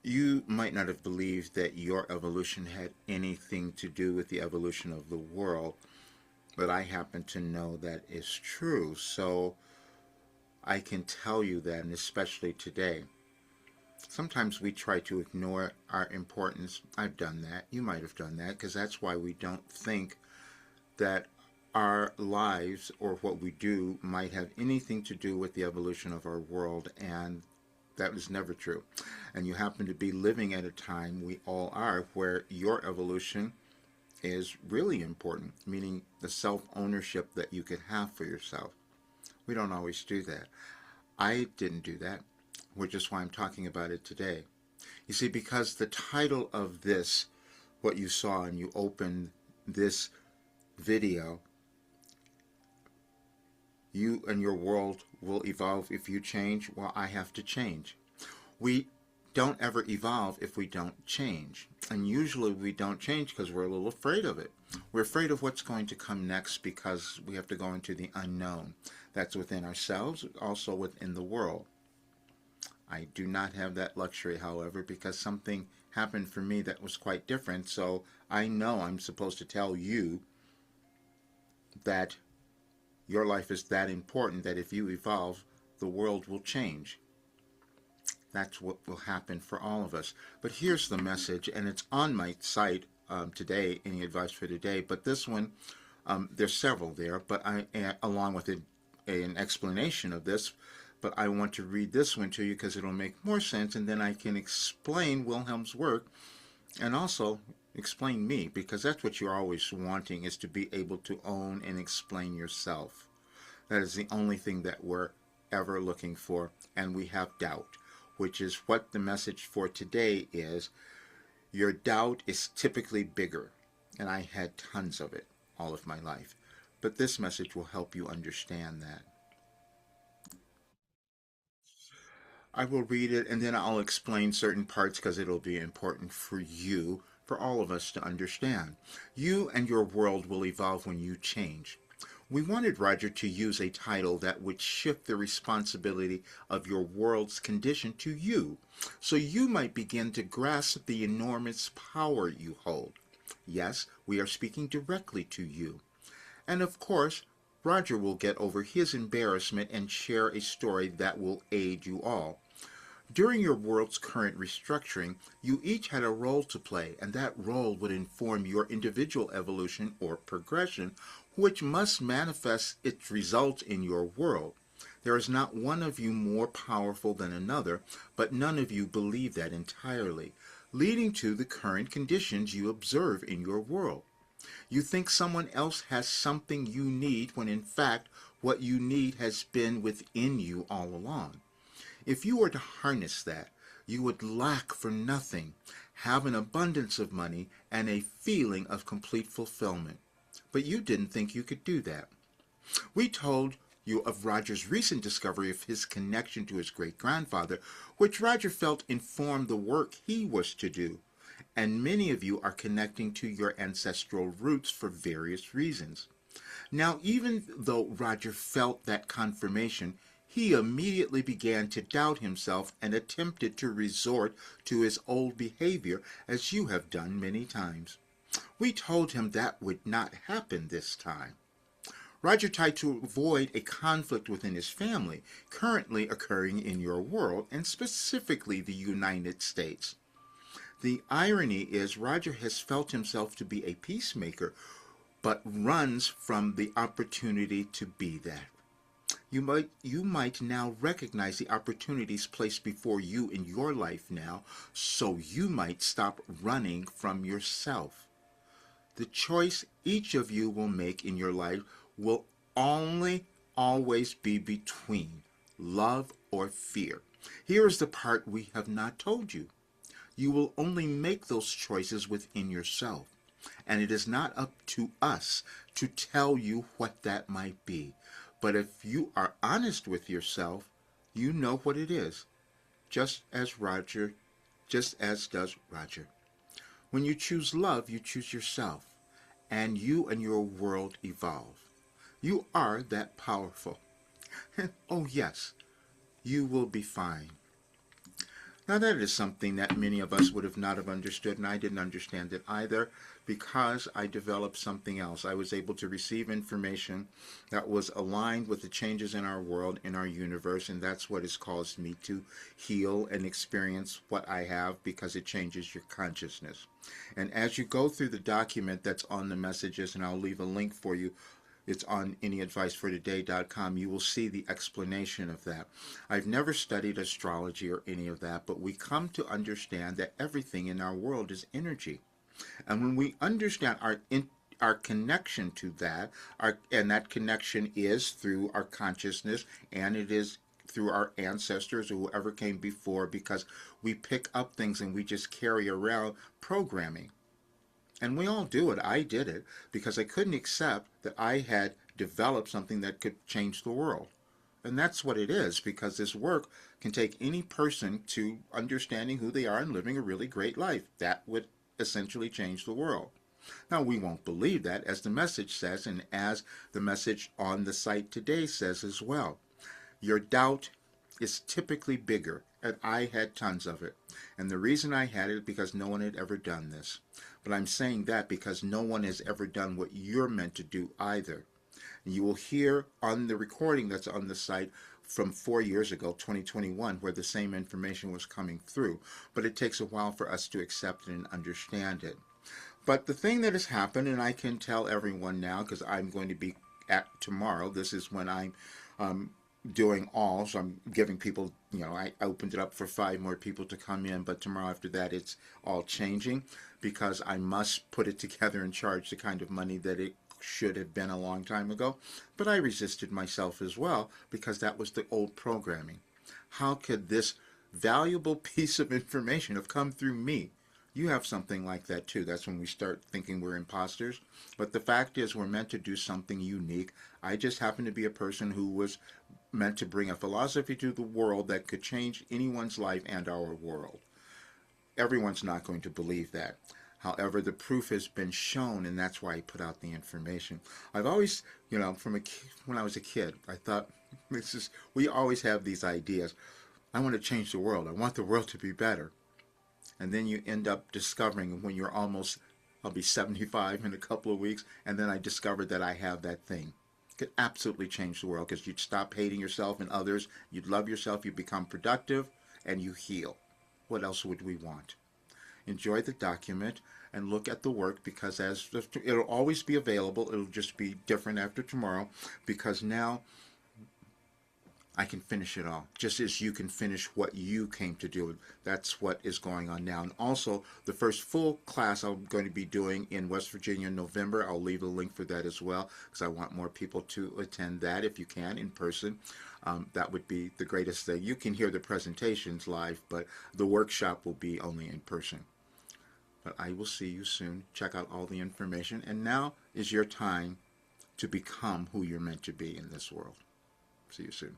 You might not have believed that your evolution had anything to do with the evolution of the world, but I happen to know that is true. So I can tell you that, and especially today. Sometimes we try to ignore our importance. I've done that. You might have done that because that's why we don't think that our lives or what we do might have anything to do with the evolution of our world, and that was never true. And you happen to be living at a time, we all are, where your evolution is really important, meaning the self ownership that you could have for yourself. We don't always do that. I didn't do that, which is why I'm talking about it today. You see, because the title of this, what you saw, and you opened this video, you and your world will evolve if you change. Well, I have to change. We don't ever evolve if we don't change. And usually we don't change because we're a little afraid of it. We're afraid of what's going to come next because we have to go into the unknown. That's within ourselves, also within the world. I do not have that luxury, however, because something happened for me that was quite different. So I know I'm supposed to tell you that your life is that important that if you evolve, the world will change. That's what will happen for all of us. But here's the message, and it's on my site today, Any Advice for Today. But this one, there's several there, but along with an explanation of this, but I want to read this one to you because it'll make more sense, and then I can explain Wilhelm's work and also explain me, because that's what you're always wanting, is to be able to own and explain yourself. That is the only thing that we're ever looking for, and we have doubt, which is what the message for today is. Your doubt is typically bigger, and I had tons of it all of my life. But this message will help you understand that. I will read it and then I'll explain certain parts because it'll be important for you, for all of us to understand. You and your world will evolve when you change. We wanted Roger to use a title that would shift the responsibility of your world's condition to you, so you might begin to grasp the enormous power you hold. Yes, we are speaking directly to you. And of course, Roger will get over his embarrassment and share a story that will aid you all. During your world's current restructuring, you each had a role to play, and that role would inform your individual evolution or progression, which must manifest its results in your world. There is not one of you more powerful than another, but none of you believe that entirely, leading to the current conditions you observe in your world. You think someone else has something you need when in fact what you need has been within you all along. If you were to harness that, you would lack for nothing, have an abundance of money, and a feeling of complete fulfillment. But you didn't think you could do that. We told you of Roger's recent discovery of his connection to his great-grandfather, which Roger felt informed the work he was to do. And many of you are connecting to your ancestral roots for various reasons. Now, even though Roger felt that confirmation, he immediately began to doubt himself and attempted to resort to his old behavior, as you have done many times. We told him that would not happen this time. Roger tried to avoid a conflict within his family, currently occurring in your world, and specifically the United States. The irony is Roger has felt himself to be a peacemaker, but runs from the opportunity to be that. You might now recognize the opportunities placed before you in your life now, so you might stop running from yourself. The choice each of you will make in your life will only always be between love or fear. Here is the part we have not told you. You will only make those choices within yourself, and it is not up to us to tell you what that might be. But if you are honest with yourself, you know what it is, just as does Roger. When you choose love, you choose yourself, and you and your world evolve. You are that powerful. Oh yes, you will be fine. Now that is something that many of us would have not have understood, and I didn't understand it either because I developed something else. I was able to receive information that was aligned with the changes in our world, in our universe, and that's what has caused me to heal and experience what I have because it changes your consciousness. And as you go through the document that's on the messages, and I'll leave a link for you, it's on anyadvicefortoday.com. You will see the explanation of that. I've never studied astrology or any of that, but we come to understand that everything in our world is energy. And when we understand our connection to that, and that connection is through our consciousness, and it is through our ancestors or whoever came before, because we pick up things and we just carry around programming. And we all do it. I did it because I couldn't accept that I had developed something that could change the world. And that's what it is, because this work can take any person to understanding who they are and living a really great life. That would essentially change the world. Now, we won't believe that, as the message says, and as the message on the site today says as well. Your doubt is typically bigger, and I had tons of it. And the reason I had it is because no one had ever done this. But I'm saying that because no one has ever done what you're meant to do either. And you will hear on the recording that's on the site from 4 years ago, 2021, where the same information was coming through. But it takes a while for us to accept it and understand it. But the thing that has happened, and I can tell everyone now because I'm going to be at tomorrow, this is when I'm doing all, so I'm giving people, I opened it up for 5 more people to come in, but tomorrow after that it's all changing because I must put it together and charge the kind of money that it should have been a long time ago. But I resisted myself as well because that was the old programming. How could this valuable piece of information have come through me? You have something like that too. That's when we start thinking we're imposters. But the fact is, we're meant to do something unique. I just happen to be a person who was meant to bring a philosophy to the world that could change anyone's life and our world. Everyone's not going to believe that. However, the proof has been shown, and that's why I put out the information. I've always, when I was a kid, I thought, we always have these ideas. I want to change the world. I want the world to be better. And then you end up discovering when you're I'll be 75 in a couple of weeks, and then I discovered that I have that thing. It could absolutely change the world because you'd stop hating yourself and others, you'd love yourself, you become productive, and you heal. What else would we want? Enjoy the document and look at the work because it'll always be available. It'll just be different after tomorrow because now I can finish it all, just as you can finish what you came to do. That's what is going on now. And also, the first full class I'm going to be doing in West Virginia in November, I'll leave a link for that as well, because I want more people to attend that if you can, in person. That would be the greatest thing. You can hear the presentations live, but the workshop will be only in person. But I will see you soon. Check out all the information. And now is your time to become who you're meant to be in this world. See you soon.